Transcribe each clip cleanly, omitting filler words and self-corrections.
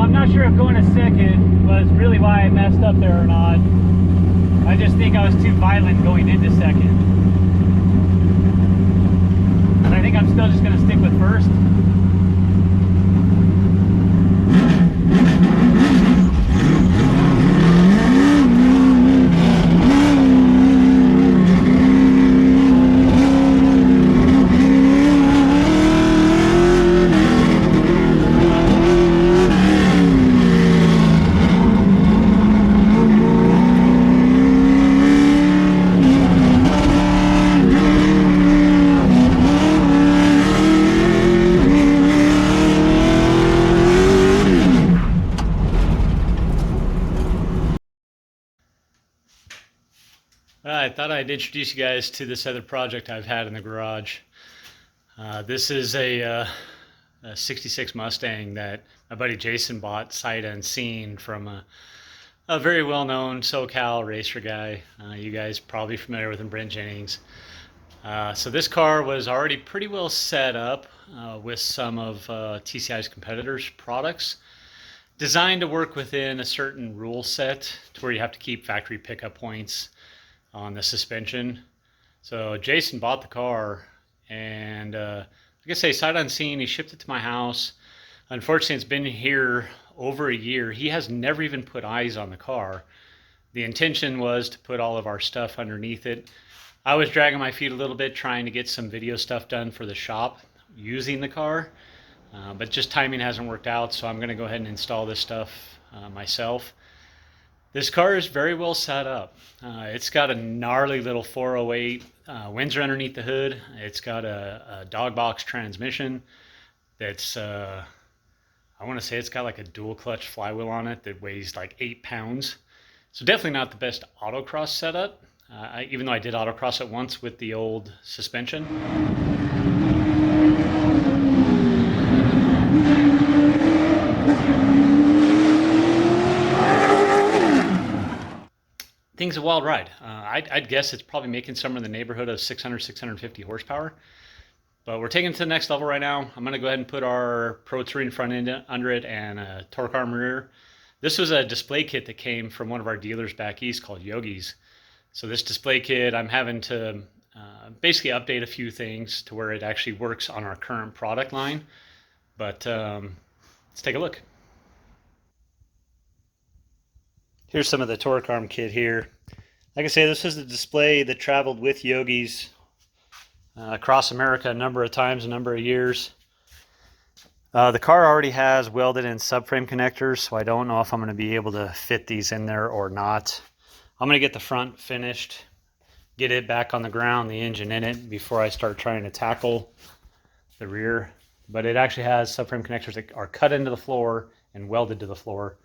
I'm not sure if going to second was really why I messed up there or not. I just think I was too violent going into second. But I think I'm still just going to stick with first. I thought I'd introduce you guys to this other project I've had in the garage. This is a 66 Mustang that my buddy Jason bought sight unseen from a very well-known SoCal racer guy. You guys probably familiar with him, Brent Jennings. So this car was already pretty well set up with some of TCI's competitors' products, designed to work within a certain rule set to where you have to keep factory pickup points on the suspension. So Jason bought the car, and like I say, sight unseen, he shipped it to my house. Unfortunately, it's been here over a year. He has never even put eyes on the car. The intention was to put all of our stuff underneath it. I was dragging my feet a little bit trying to get some video stuff done for the shop using the car, but just timing hasn't worked out, so I'm going to go ahead and install this stuff myself. This car is very well set up. It's got a gnarly little 408 Windsor underneath the hood. It's got a dog box transmission that's, I want to say it's got like a dual clutch flywheel on it that weighs like 8 pounds. So definitely not the best autocross setup, even though I did autocross it once with the old suspension. Thing's a wild ride. I'd guess it's probably making somewhere in the neighborhood of 600, 650 horsepower. But we're taking it to the next level right now. I'm going to go ahead and put our Pro Touring front end under it and a torque arm rear. This was a display kit that came from one of our dealers back east called Yogi's. So this display kit, I'm having to basically update a few things to where it actually works on our current product line. But let's take a look. Here's some of the torque arm kit here. Like I say, this is the display that traveled with Yogi's across America a number of times, a number of years. The car already has welded in subframe connectors, so I don't know if I'm going to be able to fit these in there or not. I'm going to get the front finished, get it back on the ground, the engine in it, before I start trying to tackle the rear. But it actually has subframe connectors that are cut into the floor and welded to the floor.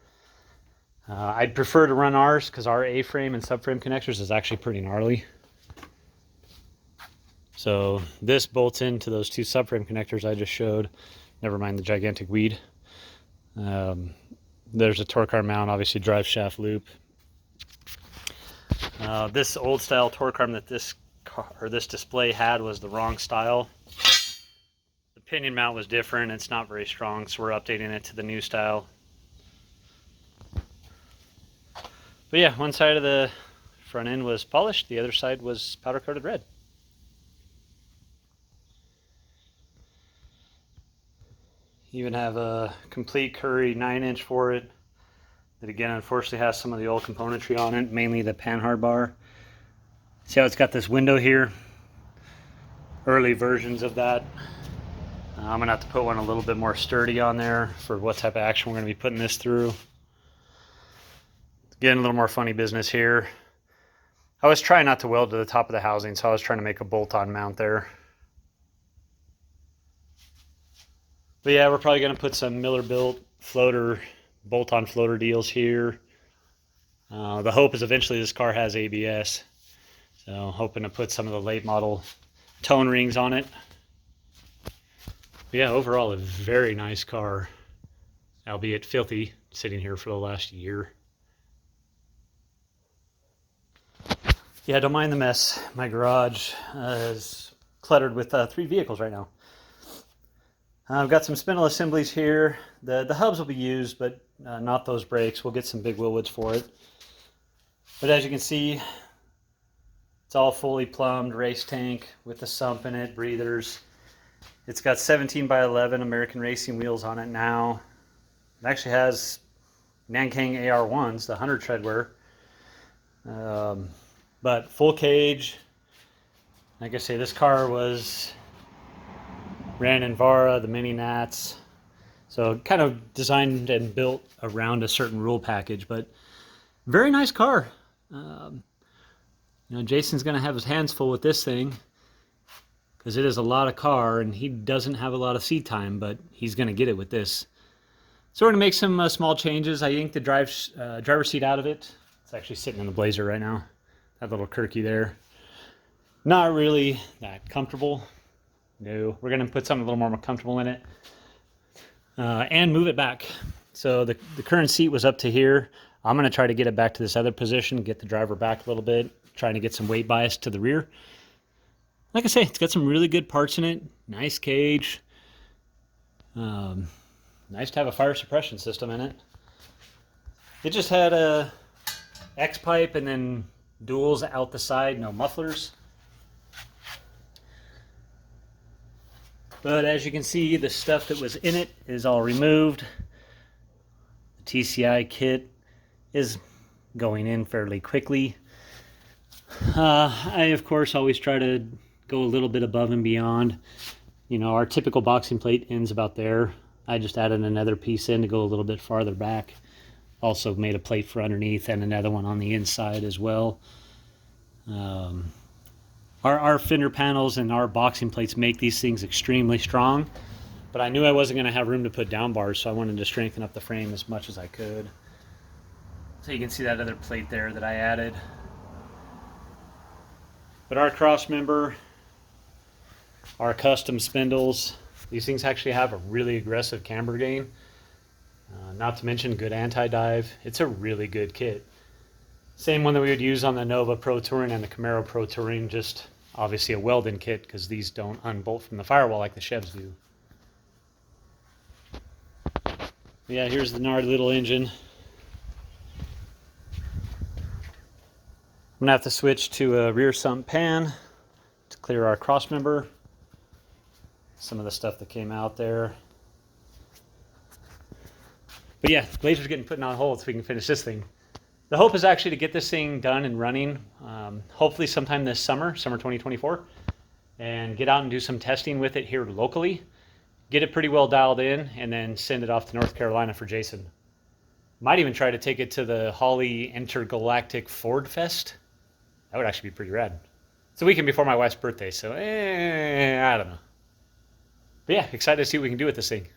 I'd prefer to run ours because our A-frame and subframe connectors is actually pretty gnarly. So this bolts into those two subframe connectors I just showed. Never mind the gigantic weed. There's a torque arm mount, obviously drive shaft loop. This old style torque arm that this display had was the wrong style. The pinion mount was different. It's not very strong, so we're updating it to the new style. But yeah, one side of the front end was polished, the other side was powder coated red. Even have a complete Currie 9-inch for it. That again, unfortunately has some of the old componentry on it, mainly the panhard bar. See how it's got this window here? Early versions of that. I'm gonna have to put one a little bit more sturdy on there for what type of action we're gonna be putting this through. Getting a little more funny business here. I was trying not to weld to the top of the housing, so I was trying to make a bolt-on mount there. But yeah, we're probably going to put some Miller-built floater, bolt-on floater deals here. The hope is eventually this car has ABS. So hoping to put some of the late model tone rings on it. But yeah, overall a very nice car, albeit filthy, sitting here for the last year. Yeah, don't mind the mess. My garage is cluttered with 3 vehicles right now. I've got some spindle assemblies here. The hubs will be used, but not those brakes. We'll get some big Wilwoods for it. But as you can see, it's all fully plumbed race tank with the sump in it, breathers. It's got 17 by 11 American Racing wheels on it now. It actually has Nankang AR1s, the 100 treadwear. But full cage. Like I say, this car ran in Vara, the mini Nats. So kind of designed and built around a certain rule package, but very nice car. You know, Jason's going to have his hands full with this thing because it is a lot of car and he doesn't have a lot of seat time, but he's going to get it with this. So we're going to make some small changes. I yanked the driver's seat out of it. It's actually sitting in the Blazer right now. That little Currie there. Not really that comfortable. No, we're going to put something a little more comfortable in it and move it back. So the current seat was up to here. I'm going to try to get it back to this other position, get the driver back a little bit, trying to get some weight bias to the rear. Like I say, it's got some really good parts in it. Nice cage. Nice to have a fire suppression system in it. It just had a X-pipe and then duals out the side, no mufflers. But as you can see, the stuff that was in it is all removed. The TCI kit is going in fairly quickly. I, of course, always try to go a little bit above and beyond. You know, our typical boxing plate ends about there. I just added another piece in to go a little bit farther back. Also made a plate for underneath and another one on the inside as well. Our fender panels and our boxing plates make these things extremely strong, but I knew I wasn't going to have room to put down bars, so I wanted to strengthen up the frame as much as I could. So you can see that other plate there that I added. But our cross member, our custom spindles, these things actually have a really aggressive camber gain. Not to mention good anti-dive. It's a really good kit. Same one that we would use on the Nova Pro Touring and the Camaro Pro Touring, just obviously a welded kit because these don't unbolt from the firewall like the Chevs do. Yeah, here's the gnarly little engine. I'm gonna have to switch to a rear sump pan to clear our cross member. Some of the stuff that came out there. But yeah, Blazer's getting put on hold so we can finish this thing. The hope is actually to get this thing done and running, hopefully sometime this summer 2024, and get out and do some testing with it here locally, get it pretty well dialed in, and then send it off to North Carolina for Jason. Might even try to take it to the Holly Intergalactic Ford Fest. That would actually be pretty rad. It's a weekend before my wife's birthday, so I don't know. But yeah, excited to see what we can do with this thing.